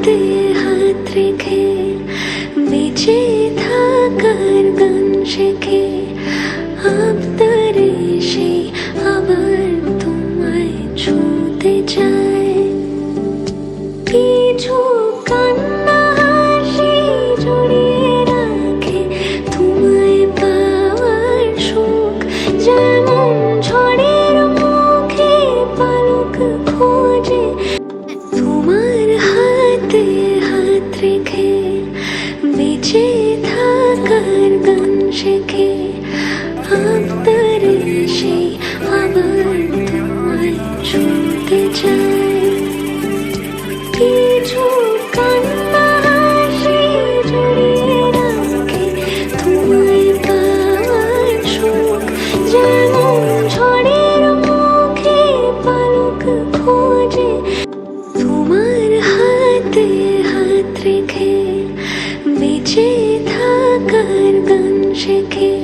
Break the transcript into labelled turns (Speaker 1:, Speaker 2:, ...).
Speaker 1: হাতে হাত রেখে বেঁচে থাকার গান শেখে আবতারে সে আবার তোমায় ছুঁতে চায়। কিছু কান্না হাসি জড়িয়ে রাখে তোমায় পাওয়ার সুখ, যেমন ঝড়ের মুখে পালক খোঁজে। তোমার হাতে হাত রেখে বেঁচে থাকার গান শেখে আবতারে সে আবার তোমায় ছুঁতে চায়। কিছু কান্না হাসি জড়িয়ে রাখে তোমায় পাওয়ার সুখ, যেমন ঝড়ের মুখে পালক খোঁজে। তোমার হাতে হাত রেখে বেঁচে থাকার গান শেখে